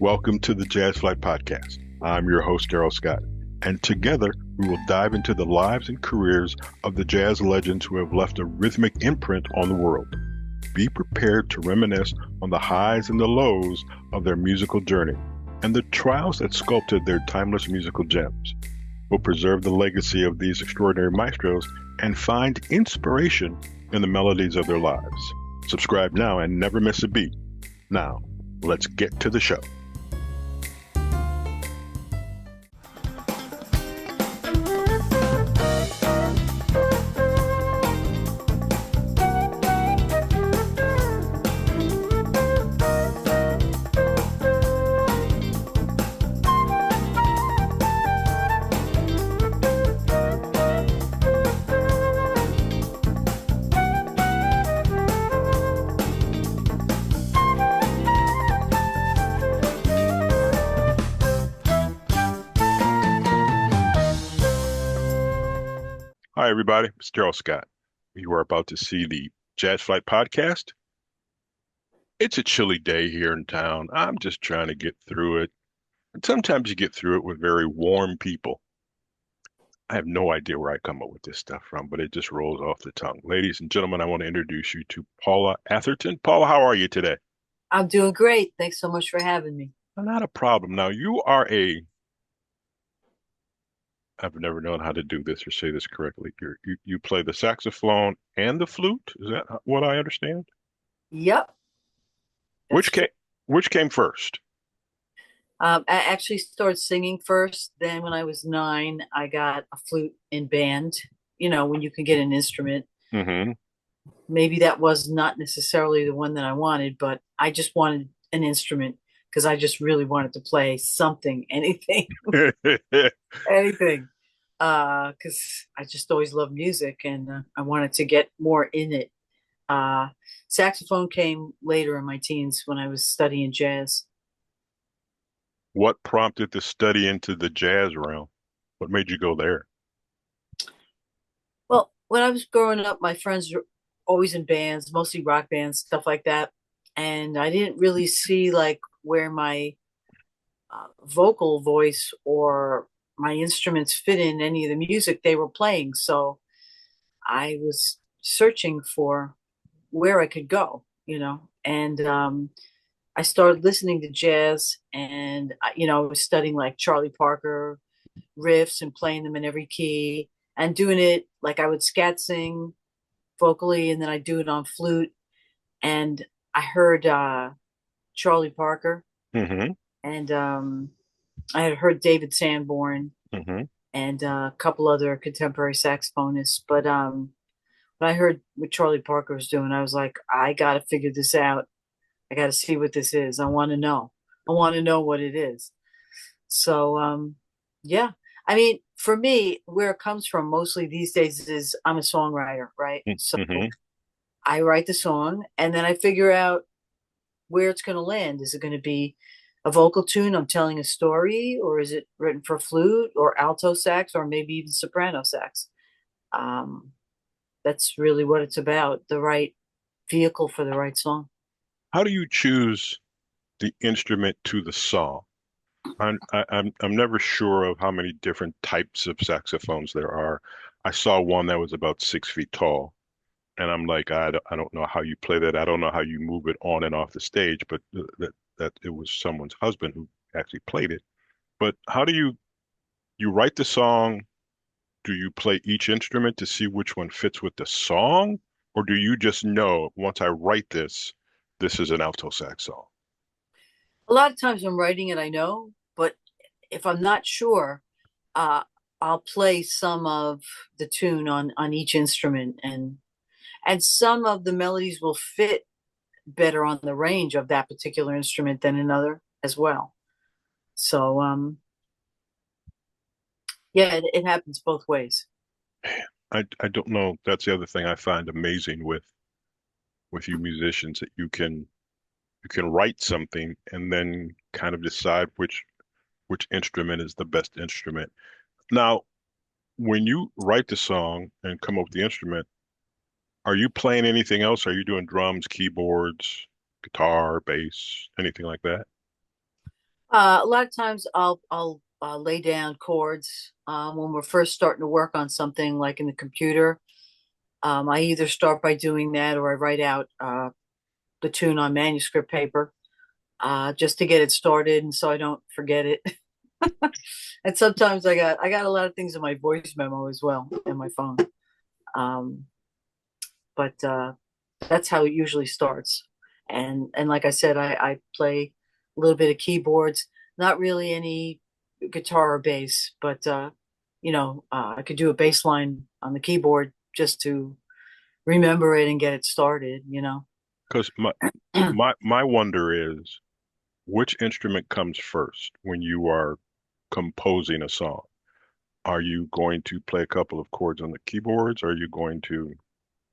Welcome to the Jazz Flyte Podcast. I'm your host, Darrell Scott, and together we will dive into the lives and careers of the jazz legends who have left a rhythmic imprint on the world. Be prepared to reminisce on the highs and the lows of their musical journey and the trials that sculpted their timeless musical gems. We'll preserve the legacy of these extraordinary maestros and find inspiration in the melodies of their lives. Subscribe now and never miss a beat. Now, let's get to the show. Hi, everybody. It's Darrell Scott. You are about to see the Jazz Flyte Podcast. It's a chilly day here in town. I'm just trying to get through it. And sometimes you get through it with very warm people. I have no idea where I come up with this stuff from, but it just rolls off the tongue. Ladies and gentlemen, I want to introduce you to Paula Atherton. Paula, how are you today? I'm doing great. Thanks so much for having me. Not a problem. Now, I've never known how to do this or say this correctly. You play the saxophone and the flute. Is that what I understand? Yep, Which that's came true. which came first? I actually started singing first. Then, when I was 9, I got a flute in band. You know, when you can get an instrument. Hmm. Maybe that was not necessarily the one that I wanted, but I just wanted an instrument because I just really wanted to play something, anything, anything. Because I just always loved music and I wanted to get more in it. Uh, Saxophone came later in my teens when I was studying jazz. What prompted the study into the jazz realm? What made you go there? Well, when I was growing up, my friends were always in bands, mostly rock bands, stuff like that. And I didn't really see like where my vocal voice or my instruments fit in any of the music they were playing. So I was searching for where I could go, and I started listening to jazz and, I was studying like Charlie Parker riffs and playing them in every key and doing it like I would scat sing vocally and then I do it on flute. And I heard Charlie Parker Hmm. and I had heard David Sanborn Hmm. and a couple other contemporary saxophonists. But when I heard what Charlie Parker was doing, I was like, I got to figure this out. I got to see what this is. I want to know. I want to know what it is. So, yeah. I mean, for me, where it comes from mostly these days is I'm a songwriter, right? So Hmm. I write the song and then I figure out where it's going to land. Is it going to be a vocal tune? I'm telling a story, or is it written for flute or alto sax, or maybe even soprano sax? Um, that's really what it's about, the right vehicle for the right song. How do you choose the instrument to the song? I'm never sure of how many different types of saxophones there are. I saw one that was about 6 feet tall, and I'm like, I don't know how you play that. I don't know how you move it on and off the stage, but that it was someone's husband who actually played it. But how do you write the song? Do you play each instrument to see which one fits with the song? Or do you just know once I write this, this is an alto sax song? A lot of times I'm writing it, I know, but if I'm not sure, uh, I'll play some of the tune on each instrument, and some of the melodies will fit better on the range of that particular instrument than another as well. So yeah, it happens both ways. I don't know. That's the other thing I find amazing with you musicians that you can write something and then kind of decide which instrument is the best instrument. Now, when you write the song and come up with the instrument, are you playing anything else? Are you doing drums, keyboards, guitar, bass, anything like that? A lot of times I'll lay down chords when we're first starting to work on something like in the computer. I either start by doing that or I write out the tune on manuscript paper just to get it started and so I don't forget it. And sometimes I got a lot of things in my voice memo as well in my phone. Um, but that's how it usually starts. And like I said, I play a little bit of keyboards, not really any guitar or bass, but I could do a bass line on the keyboard just to remember it and get it started. Because my wonder is which instrument comes first when you are composing a song? Are you going to play a couple of chords on the keyboards? Are you going to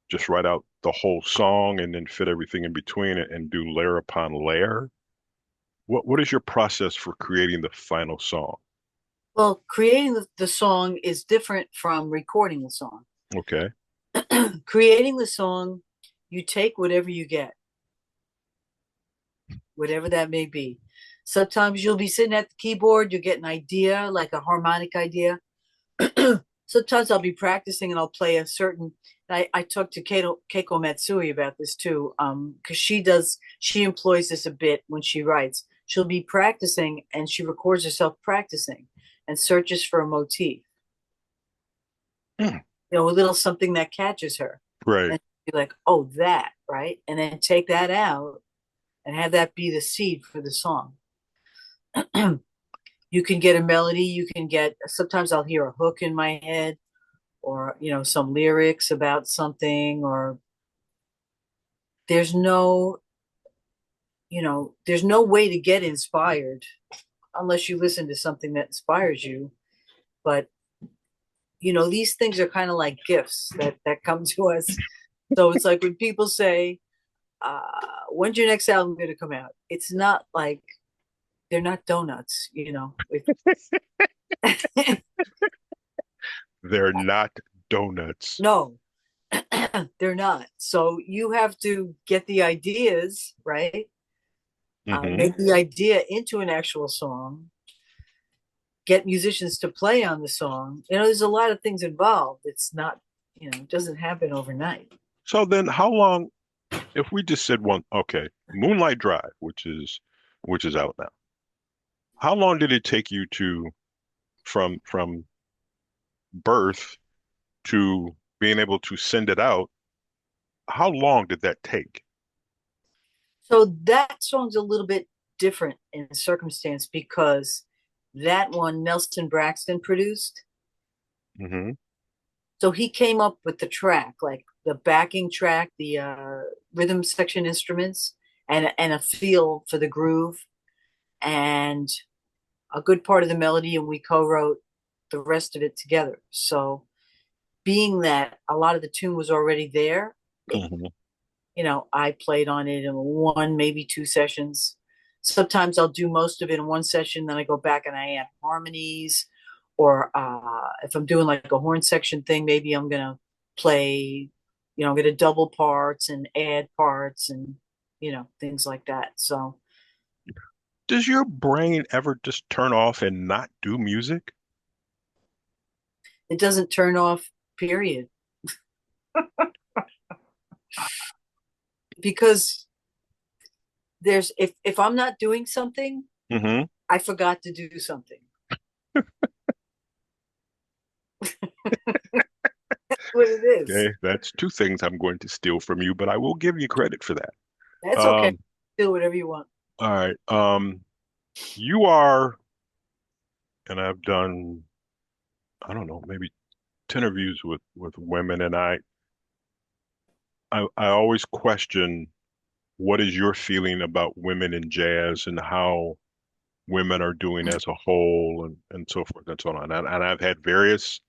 just write out the whole song and then fit everything in between it and do layer upon layer? What is your process for creating the final song? Well, creating the song is different from recording the song. Okay. Creating the song, you take whatever you get, whatever that may be. Sometimes you'll be sitting at the keyboard, you get an idea, like a harmonic idea. Sometimes I'll be practicing and I'll play a certain. I talked to Keiko Matsui about this too, because she employs this a bit when she writes. She'll be practicing and she records herself practicing and searches for a motif, Hmm. a little something that catches her, Right. and be like, "Oh, that right," and then take that out and have that be the seed for the song. You can get a melody. You can get. Sometimes I'll hear a hook in my head or some lyrics about something, or there's no there's no way to get inspired unless you listen to something that inspires you. But these things are kind of like gifts that come to us. So it's like when people say, when's your next album going to come out? It's not like they're not donuts. They're not donuts. No, they're not. So you have to get the ideas, right? Hmm. Make the idea into an actual song, get musicians to play on the song. There's a lot of things involved. It's not, it doesn't happen overnight. So then how long, if we just said one, okay, Moonlight Drive, which is out now. How long did it take you to from birth to being able to send it out? How long did that take? So that song's a little bit different in circumstance because that one Nelson Braxton produced. Hmm. So he came up with the track, like the backing track, the rhythm section instruments, and a feel for the groove and a good part of the melody, and we co-wrote the rest of it together. So being that a lot of the tune was already there, Hmm. I played on it in one, maybe two sessions. Sometimes I'll do most of it in one session, then I go back and I add harmonies, or if I'm doing like a horn section thing, maybe I'm gonna play, I'm gonna double parts and add parts and things like that. So Does your brain ever just turn off and not do music? it doesn't turn off, period, because there's if I'm not doing something, Hmm. I forgot to do something. That's what it is. Okay, that's two things I'm going to steal from you, but I will give you credit for that. That's okay. Um, Do whatever you want. all right. You are, and I've done, I don't know, maybe 10 interviews with women, and I always question what is your feeling about women in jazz and how women are doing as a whole and so forth and so on. And I've had various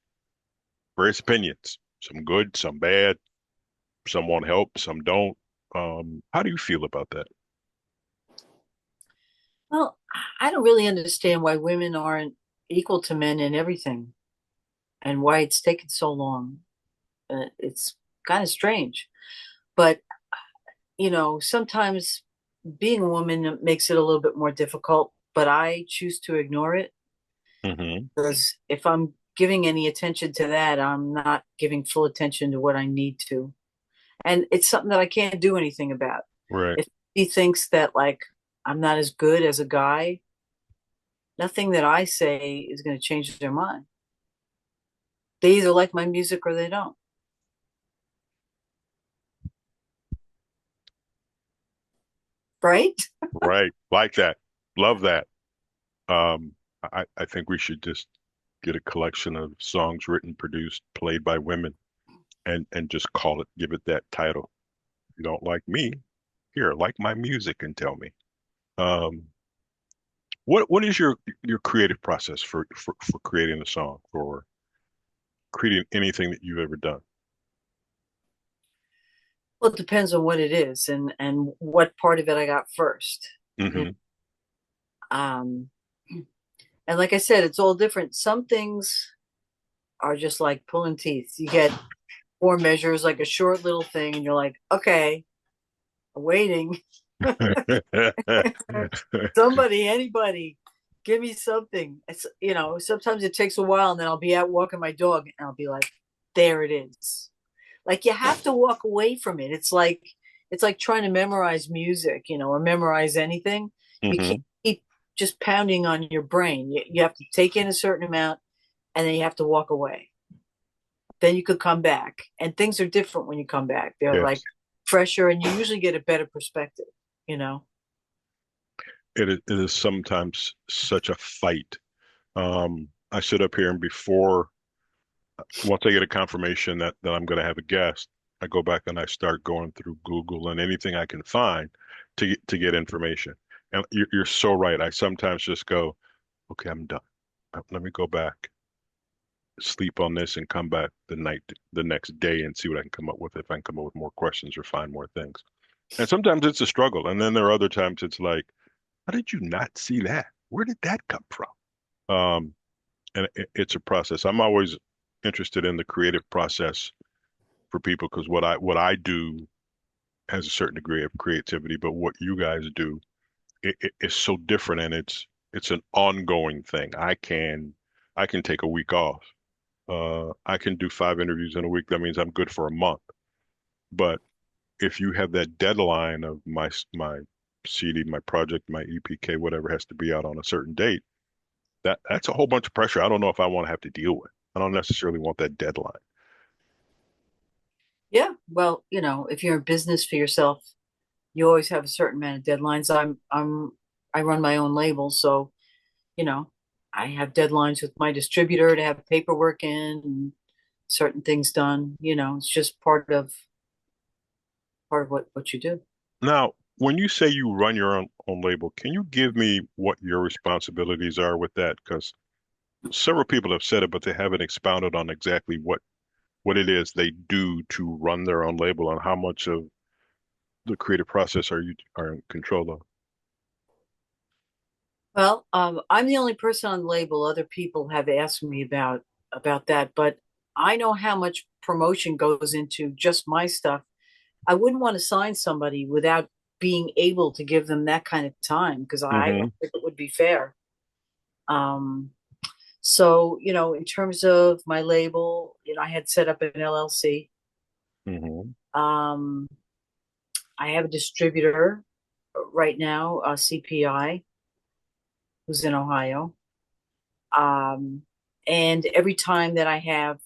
opinions, some good, some bad, some want help, some don't. How do you feel about that? Well, I don't really understand why women aren't equal to men in everything and why it's taken so long. It's kind of strange. But, sometimes being a woman makes it a little bit more difficult but I choose to ignore it Hmm. because if I'm giving any attention to that, I'm not giving full attention to what I need to. And it's something that I can't do anything about. Right. If he thinks that like I'm not as good as a guy, nothing that I say is going to change their mind. They either like my music or they don't. Right? Right. Like that. Love that. Um, I think we should just get a collection of songs written, produced, played by women and just call it, give it that title. If you don't like me, here, like my music and tell me. Um, what is your creative process for creating a song, for creating anything that you've ever done? Well, it depends on what it is and what part of it I got first. Hmm. Um, and like I said, it's all different. Some things are just like pulling teeth. You get four measures, like a short little thing, and you're like, okay, I'm waiting. Somebody, anybody, give me something. It's sometimes it takes a while, and then I'll be out walking my dog, and I'll be like, there it is. Like you have to walk away from it. It's like trying to memorize music, or memorize anything. You can't Hmm. keep just pounding on your brain. You have to take in a certain amount, and then you have to walk away. Then you could come back, and things are different when you come back. They're like Yes, fresher, and you usually get a better perspective. You know. it is sometimes such a fight. I sit up here and before, once I get a confirmation that I'm going to have a guest, I go back and I start going through Google and anything I can find to get information. And you're so right. I sometimes just go, okay, I'm done. Let me go back, sleep on this, and come back the next day and see what I can come up with. If I can come up with more questions or find more things. And sometimes it's a struggle, and then there are other times it's like, how did you not see that? Where did that come from? And it's a process. I'm always interested in the creative process for people because what I do has a certain degree of creativity, but what you guys do is so different, and it's an ongoing thing. I can take a week off. I can do 5 interviews in a week. That means I'm good for a month. But if you have that deadline of my CD, my project, my EPK, whatever has to be out on a certain date, that's a whole bunch of pressure. I don't know if I want to have to deal with. I don't necessarily want that deadline. Yeah. Well, if you're in business for yourself, you always have a certain amount of deadlines. I run my own label, so you know, I have deadlines with my distributor to have paperwork in and certain things done. It's just part of what you do. Now, when you say you run your own label, can you give me what your responsibilities are with that? Because several people have said it, but they haven't expounded on exactly what it is they do to run their own label and how much of the creative process are in control of. Well, I'm the only person on the label. Other people have asked me about that, but I know how much promotion goes into just my stuff. I wouldn't want to sign somebody without being able to give them that kind of time because I Hmm. don't think it would be fair. Um, so, in terms of my label, I had set up an LLC. Hmm. Um, I have a distributor right now, CPI, who's in Ohio. Um, and every time that I have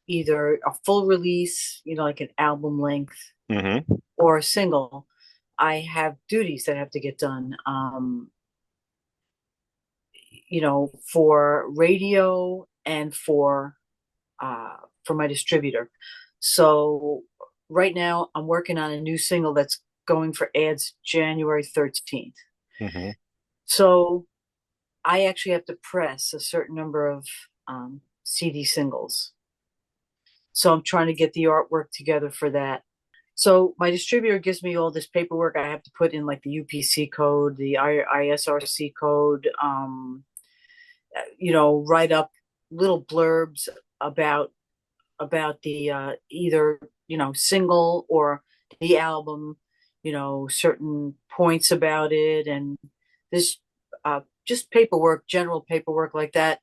either a full release, like an album length, Hmm. or a single, I have duties that have to get done. For radio and for my distributor. So right now I'm working on a new single that's going for ads January 13th. Hmm. So I actually have to press a certain number of CD singles. So I'm trying to get the artwork together for that. So my distributor gives me all this paperwork. I have to put in like the UPC code, the ISRC code, write up little blurbs about the either single or the album, certain points about it, and this just paperwork, general paperwork like that.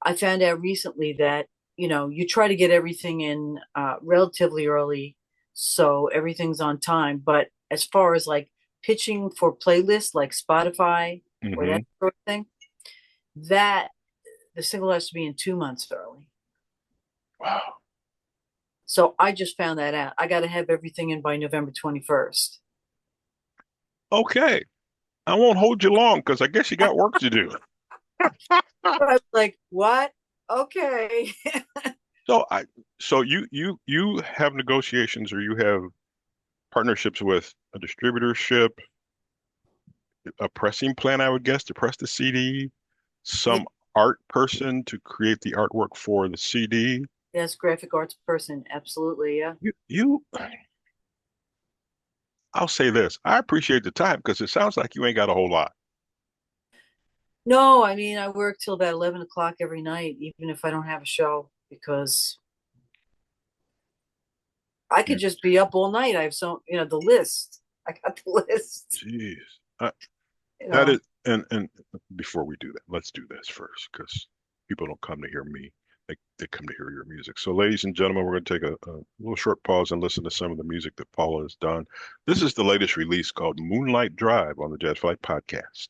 I found out recently that, you try to get everything in relatively early so everything's on time. But as far as like pitching for playlists like Spotify or Hmm. that sort of thing, that the single has to be in 2 months early. Wow. So I just found that out. I got to have everything in by November 21st. Okay. I won't hold you long because I guess you got work to do. But I was like, what? Okay. So I so you have negotiations or you have partnerships with a distributorship, a pressing plant, I would guess, to press the CD, Yeah, some art person to create the artwork for the CD. yes, graphic arts person. Absolutely. Yeah. You I'll say this. I appreciate the time because it sounds like you ain't got a whole lot. No, I mean, I work till about 11 o'clock every night, even if I don't have a show, because I You- could just be up all night. I have the list. I got the list, Jeez. you That know. is, and before we do that, let's do this first because people don't come to hear me. They come to hear your music. So, ladies and gentlemen, we're going to take a little short pause and listen to some of the music that Paula has done. This is the latest release called Moonlight Drive on the Jazz Flyte Podcast.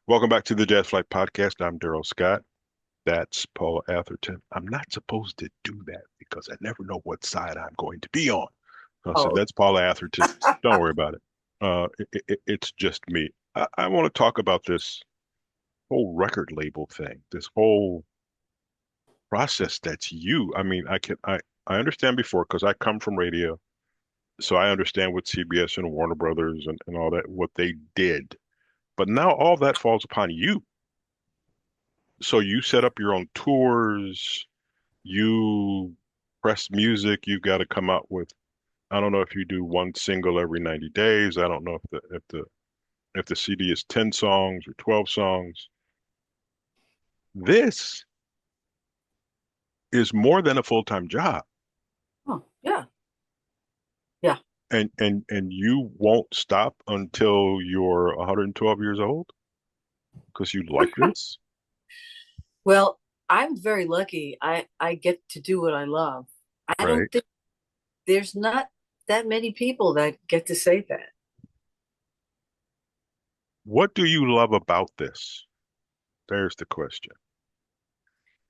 Welcome back to the Jazz Flyte Podcast. I'm Darrell Scott. That's Paula Atherton. I'm not supposed to do that because I never know what side I'm going to be on. So I said, Oh, that's Paula Atherton. Don't worry about it. It's just me. I want to talk about this whole record label thing, this whole process that's you. I mean, I understand before because I come from radio, so I understand what CBS and Warner Brothers and all that, what they did. But now all that falls upon you. So you set up your own tours, you press music, you got to come out with, I don't know if you do one single every 90 days. I don't know if the CD is 10 songs or 12 songs. This is more than a full-time job. oh, yeah, yeah. And you won't stop until you're 112 years old because you like this, Well, I'm very lucky. I get to do what I love. I right? don't think there's not that many people that get to say that. What do you love about this? There's the question.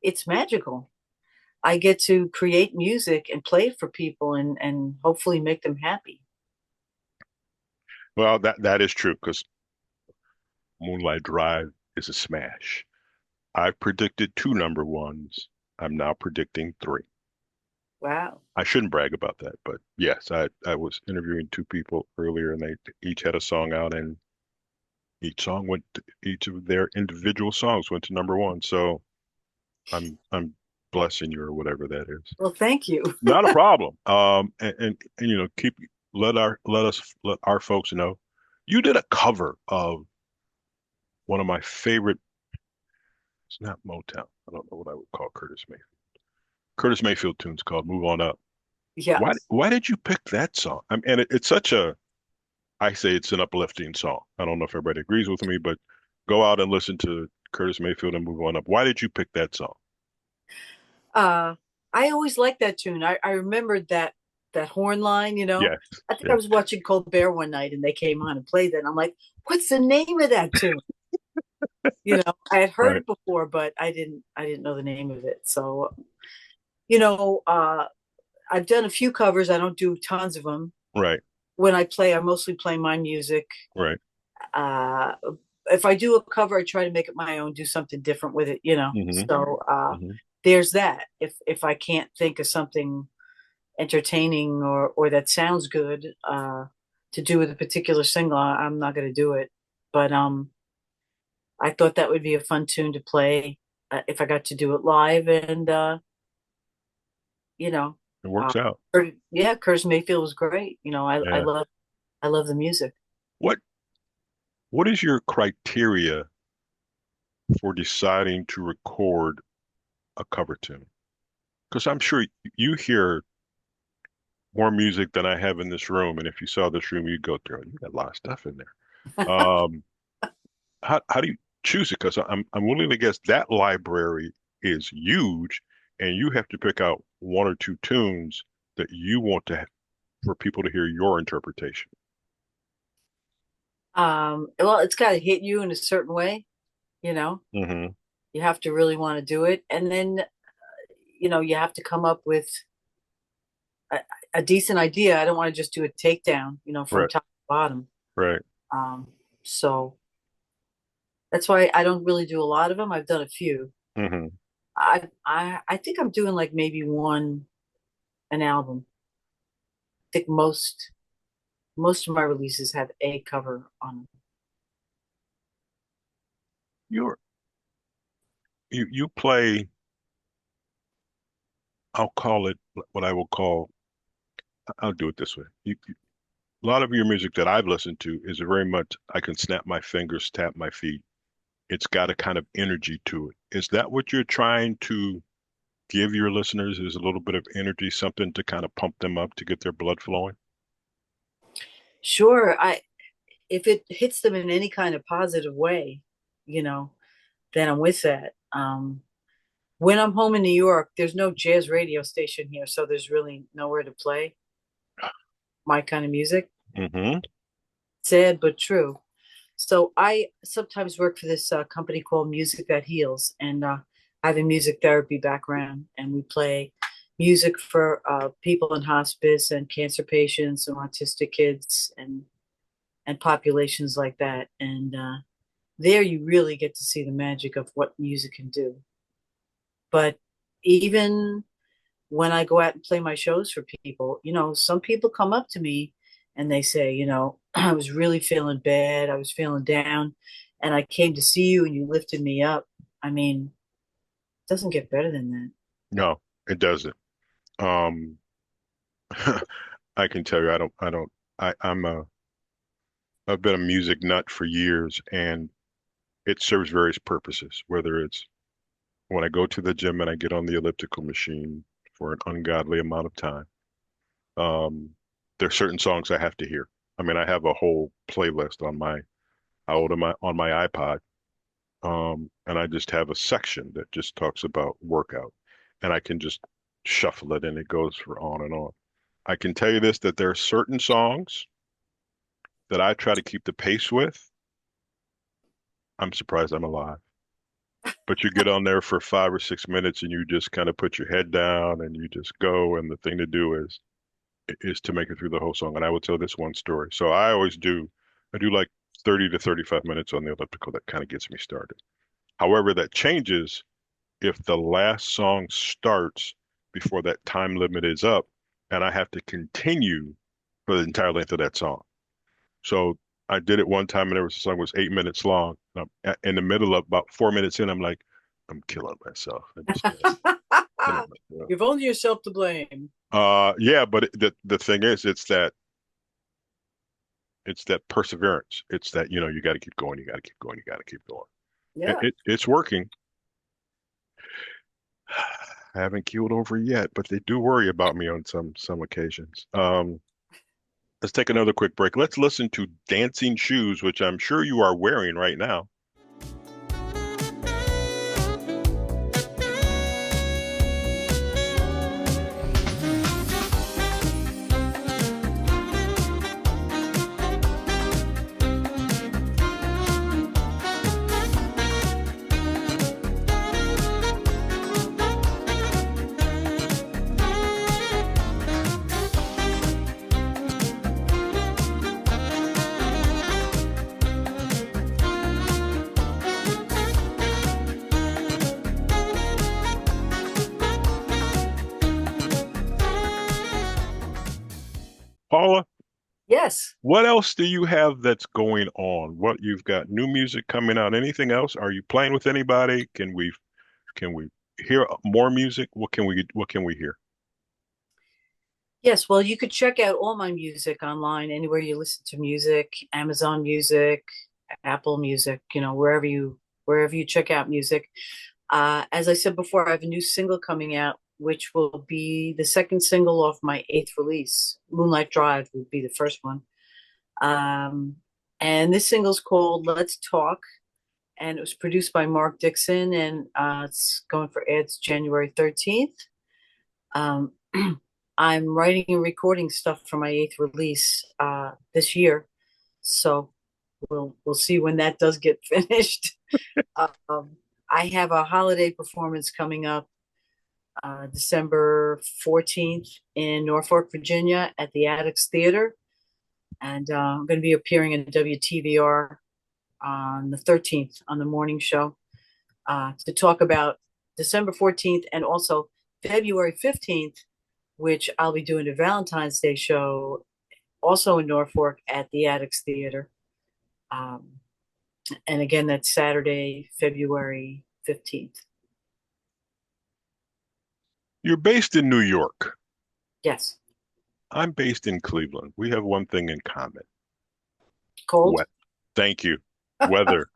It's magical. I get to create music and play it for people and hopefully make them happy. Well, that is true because Moonlight Drive is a smash. I've predicted two number ones. I'm now predicting three. Wow. I shouldn't brag about that, but yes, I was interviewing two people earlier and they each had a song out and each of their individual songs went to number one. So I'm blessing you or whatever that is. Well, thank you. Not a problem. And keep let our folks know you did a cover of one of my favorite. It's not Motown. I don't know what I would call Curtis Mayfield. Curtis Mayfield tunes called "Move On Up." Why Yes. why did you pick that song? And it's such a I say it's an uplifting song. I don't know if everybody agrees with me, but go out and listen to Curtis Mayfield and Move On Up. Why did you pick that song? Uh, I always liked that tune. I remembered that horn line. Yes, I think I yes, was watching Colbert one night and they came on and played that. And I'm like, what's the name of that tune? I had heard right, it before, but I didn't know the name of it. So, you know, uh, I've done a few covers. I don't do tons of them. right, When I play, I mostly play my music. right. Uh, if I do a cover, I try to make it my own, do something different with it. Hmm. So, Hmm. there's that. If I can't think of something entertaining or that sounds good to do with a particular single, I'm not going to do it. But I thought that would be a fun tune to play if I got to do it live, and you know, It works out. Yeah, Curtis Mayfield was great. Yeah. I love the music. What what is your criteria for deciding to record a cover tune? Because I'm sure you hear more music than I have in this room, and if you saw this room, you'd go through, you got a lot of stuff in there. Um, how do you choose it? Because I'm willing to guess that library is huge, and you have to pick out one or two tunes that you want for people to hear your interpretation. Well, it's got to hit you in a certain way, you know. Hmm. You have to really want to do it, and then you have to come up with a, a decent idea. I don't want to just do a takedown, from Right, top to bottom. right. Um, so that's why I don't really do a lot of them. I've done a few. Hmm. I think I'm doing like maybe an album. I think most of my releases have a cover on them. You're you play, I'll call it what I will call, I'll do it this way. A lot of your music that I've listened to is very much I can snap my fingers, tap my feet. It's got a kind of energy to it. Is that what you're trying to give your listeners, is a little bit of energy, something to kind of pump them up to get their blood flowing? Sure, if it hits them in any kind of positive way, then I'm with that. When I'm home in New York, there's no jazz radio station here, so there's really nowhere to play my kind of music. Hmm. Sad but true. So I sometimes work for this company called Music That Heals, and I have a music therapy background, and we play music for people in hospice and cancer patients and autistic kids and populations like that. And there you really get to see the magic of what music can do. But even when I go out and play my shows for people, some people come up to me and they say, I was really feeling bad. I was feeling down, and I came to see you and you lifted me up. I mean, it doesn't get better than that. No, it doesn't. Um, I can tell you, I've been a music nut for years, and it serves various purposes, whether it's when I go to the gym and I get on the elliptical machine for an ungodly amount of time. There are certain songs I have to hear. I mean, I have a whole playlist on my iPod. And I just have a section that just talks about workout, and I can just shuffle it and it goes for on and on. I can tell you this, that there are certain songs that I try to keep the pace with. I'm surprised I'm alive. But you get on there for 5 or 6 minutes and you just kind of put your head down and you just go. And the thing to do is to make it through the whole song. And I will tell this one story. So I do like 30 to 35 minutes on the elliptical. That kind of gets me started. However, that changes if the last song starts before that time limit is up, and I have to continue for the entire length of that song. So I did it one time, and the song was 8 minutes long. In the middle of about 4 minutes in, I'm like, I'm killing myself. You've only yourself to blame. Yeah, but the thing is, it's that perseverance. It's that, you got to keep going. You got to keep going. You got to keep going. Yeah. It's working. I haven't keeled over yet, but they do worry about me on some occasions. Let's take another quick break. Let's listen to Dancing Shoes, which I'm sure you are wearing right now. Paula, Yes. what else do you have that's going on? What you've got new music coming out? Anything else? Are you playing with anybody? Can we hear more music? What can we hear? Yes. Well, you could check out all my music online, anywhere you listen to music, Amazon Music, Apple Music, wherever you check out music. As I said before, I have a new single coming out, which will be the second single off my eighth release. Moonlight Drive would be the first one. Um, and this single's called Let's Talk, and it was produced by Mark Dixon, and it's going for ads January 13th. Um, I'm writing and recording stuff for my eighth release this year, so we'll see when that does get finished. Um, I have a holiday performance coming up December 14th in Norfolk, Virginia at the Attucks Theater. And I'm going to be appearing in WTVR on the 13th on the morning show to talk about December 14th and also February 15th, which I'll be doing a Valentine's Day show also in Norfolk at the Attucks Theater. And again, that's Saturday, February 15th. You're based in New York. Yes. I'm based in Cleveland. We have one thing in common. Cold? Wet. Thank you. Weather.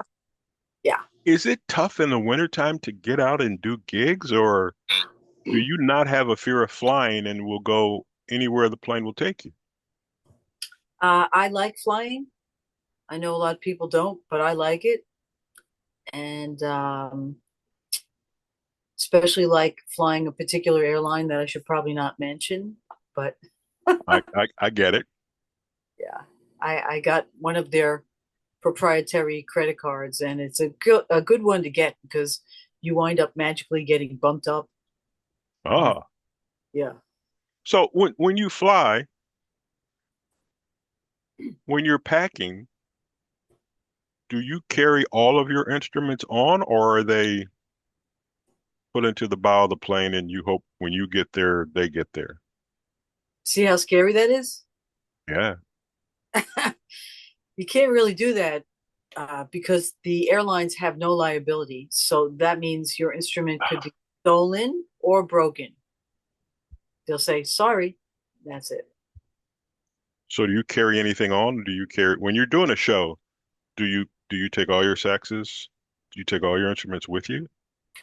Yeah. Is it tough in the wintertime to get out and do gigs, or do you not have a fear of flying and will go anywhere the plane will take you? I like flying. I know a lot of people don't, but I like it. And especially like flying a particular airline that I should probably not mention. But I get it. yeah, I got one of their proprietary credit cards, and it's a good one to get because you wind up magically getting bumped up. Ah, Yeah. so when you fly, when you're packing, do you carry all of your instruments on, or are they put into the bow of the plane and you hope when you get there, they get there? See how scary that is? Yeah. You can't really do that because the airlines have no liability. So that means your instrument could be stolen or broken. They'll say, sorry, that's it. So do you carry anything on? Do you carry when you're doing a show, do you take all your saxes? Do you take all your instruments with you?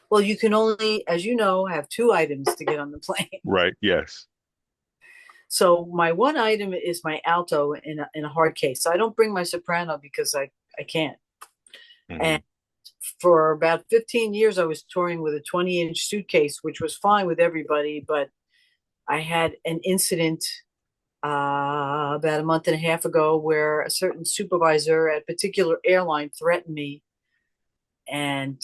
Well, you can only, as you know, have two items to get on the plane. Right, yes. So my one item is my alto in a hard case. So I don't bring my soprano because I can't. Hmm. And for about 15 years, I was touring with a 20-inch suitcase, which was fine with everybody. But I had an incident about a month and a half ago where a certain supervisor at a particular airline threatened me and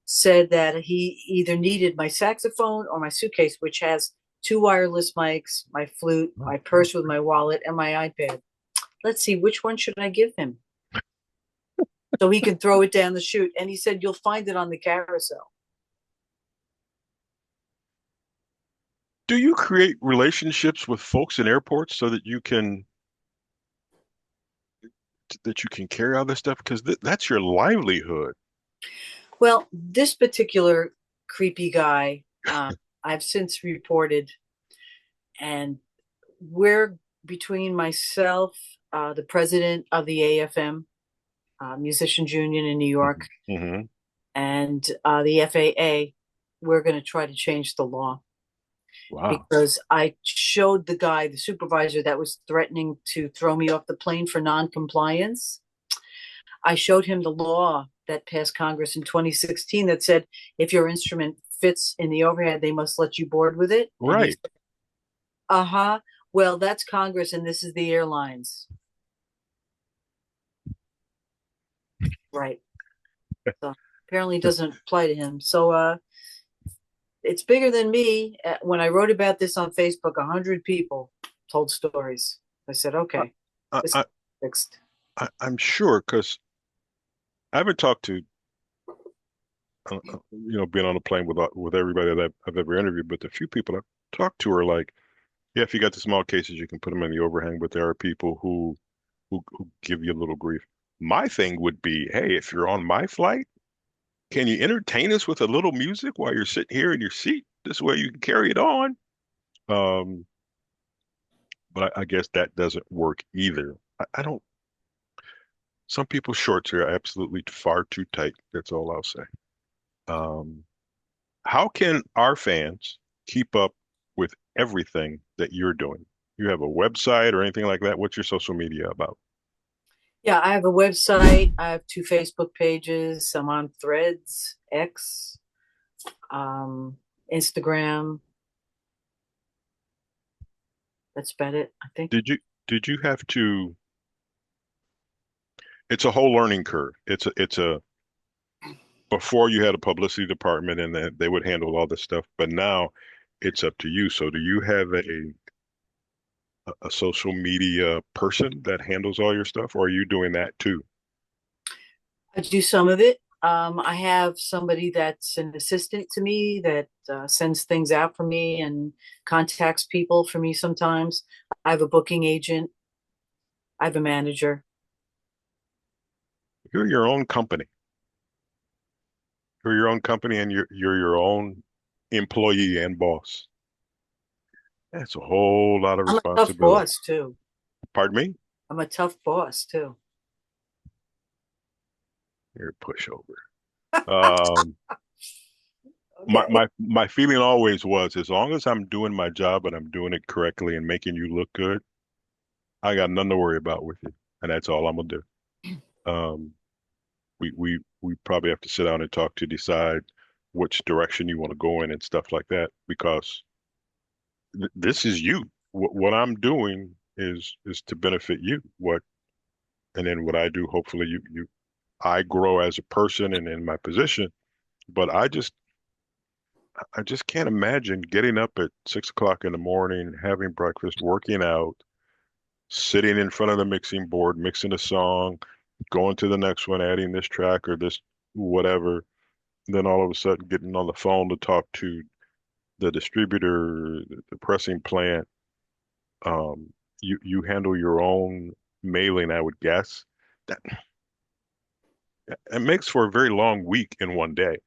said that he either needed my saxophone or my suitcase, which has two wireless mics, my flute, my purse with my wallet, and my iPad. Let's see, which one should I give him? So he can throw it down the chute. And he said, you'll find it on the carousel. Do you create relationships with folks in airports so that you can carry all this stuff? Because that's your livelihood. Well, this particular creepy guy, I've since reported, and we're between myself, the president of the AFM, Musicians Union in New York, Hmm. and the FAA, we're going to try to change the law Wow. because I showed the guy, the supervisor that was threatening to throw me off the plane for non-compliance. I showed him the law that passed Congress in 2016 that said if your instrument fits in the overhead, they must let you board with it. And he Right. said, uh-huh. Well, that's Congress and this is the airlines. Right. So apparently it doesn't apply to him. So it's bigger than me. When I wrote about this on Facebook, 100 people told stories. I said, I, okay, I, this is I, fixed. I'm sure because I haven't talked to, being on a plane with everybody that I've ever interviewed, but the few people I've talked to are like, Yeah, if you got the small cases, you can put them in the overhang, but there are people who give you a little grief. My thing would be, hey, if you're on my flight, can you entertain us with a little music while you're sitting here in your seat? This way you can carry it on. Um, but I guess that doesn't work either. I don't, some people's shorts are absolutely far too tight. That's all I'll say. Um, how can our fans keep up with everything that you're doing? You have a website or anything like that? What's your social media about? Yeah, I have a website. I have two Facebook pages. I'm on Threads, X, um, Instagram. That's about it, I think. Did you have to, it's a whole learning curve. It's a before you had a publicity department and that they would handle all this stuff, but now it's up to you. So do you have a social media person that handles all your stuff, or are you doing that too? I do some of it. I have somebody that's an assistant to me that sends things out for me and contacts people for me sometimes. I have a booking agent. I have a manager. You're your own company. You're your own company and you're your own employee and boss. That's a whole lot of I'm a tough responsibility. boss too. Pardon me? I'm a tough boss too. You're a pushover. Um, my Okay. my feeling always was as long as I'm doing my job and I'm doing it correctly and making you look good, I got nothing to worry about with you. And that's all I'm gonna do. Um, we probably have to sit down and talk to decide which direction you want to go in and stuff like that because th this is you. What I'm doing is to benefit you. What and then what I do, hopefully I grow as a person and in my position. But I just can't imagine getting up at 6 o'clock in the morning, having breakfast, working out, sitting in front of the mixing board, mixing a song, going to the next one, adding this track or this whatever. Then all of a sudden getting on the phone to talk to the distributor, the pressing plant. You handle your own mailing, I would guess. That it makes for a very long week in one day.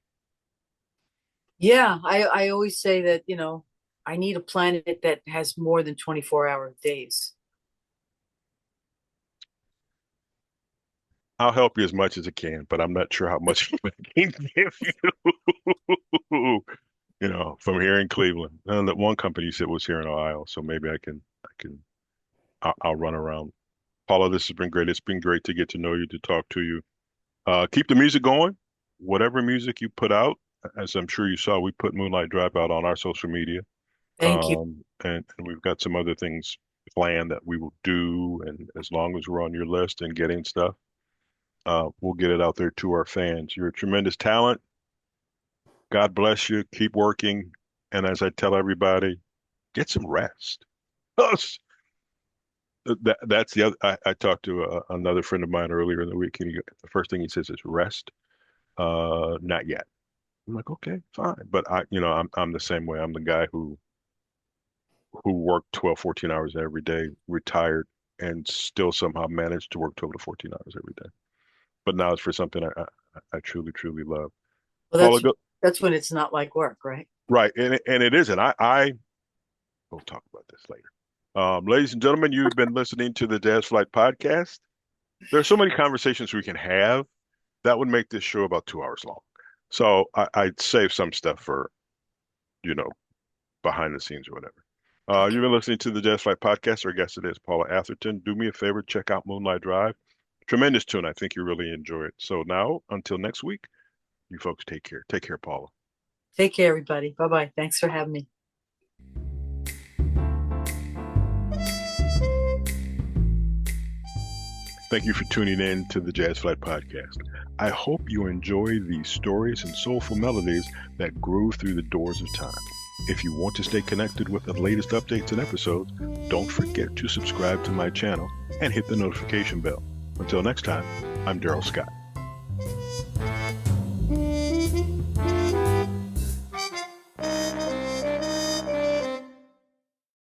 Yeah, I always say that, I need a planet that has more than 24-hour days. I'll help you as much as I can, but I'm not sure how much I can give you. From here in Cleveland. And that one company said was here in Ohio, so maybe I'll run around. Paula, this has been great. It's been great to get to know you, to talk to you. Keep the music going. Whatever music you put out, as I'm sure you saw, we put Moonlight Drive out on our social media. Thank you. And we've got some other things planned that we will do. And as long as we're on your list and getting stuff, we'll get it out there to our fans. You're a tremendous talent. God bless you. Keep working. And as I tell everybody, get some rest. That's the other. I talked to another friend of mine earlier in the week, and the first thing he says is rest. Not yet. I'm like, okay, fine. But I'm the same way. I'm the guy who worked 12, 14 hours every day, retired, and still somehow managed to work 12 to 14 hours every day. But now it's for something I truly, truly love. Well, Paula, that's when it's not like work, right? right, and it isn't. We'll talk about this later. Ladies and gentlemen, you've been listening to the Jazz Flyte Podcast. There are so many conversations we can have that would make this show about 2 hours long. So I'd save some stuff for, you know, behind the scenes or whatever. You've been listening to the Jazz Flyte Podcast. Our guest today is Paula Atherton. Do me a favor, check out Moonlight Drive. Tremendous tune. I think you really enjoy it. So now, until next week, you folks take care. Take care, Paula. Take care, everybody. Bye-bye. Thanks for having me. Thank you for tuning in to the Jazz Flyte Podcast. I hope you enjoy these stories and soulful melodies that grew through the doors of time. If you want to stay connected with the latest updates and episodes, don't forget to subscribe to my channel and hit the notification bell. Until next time, I'm Darrell Scott.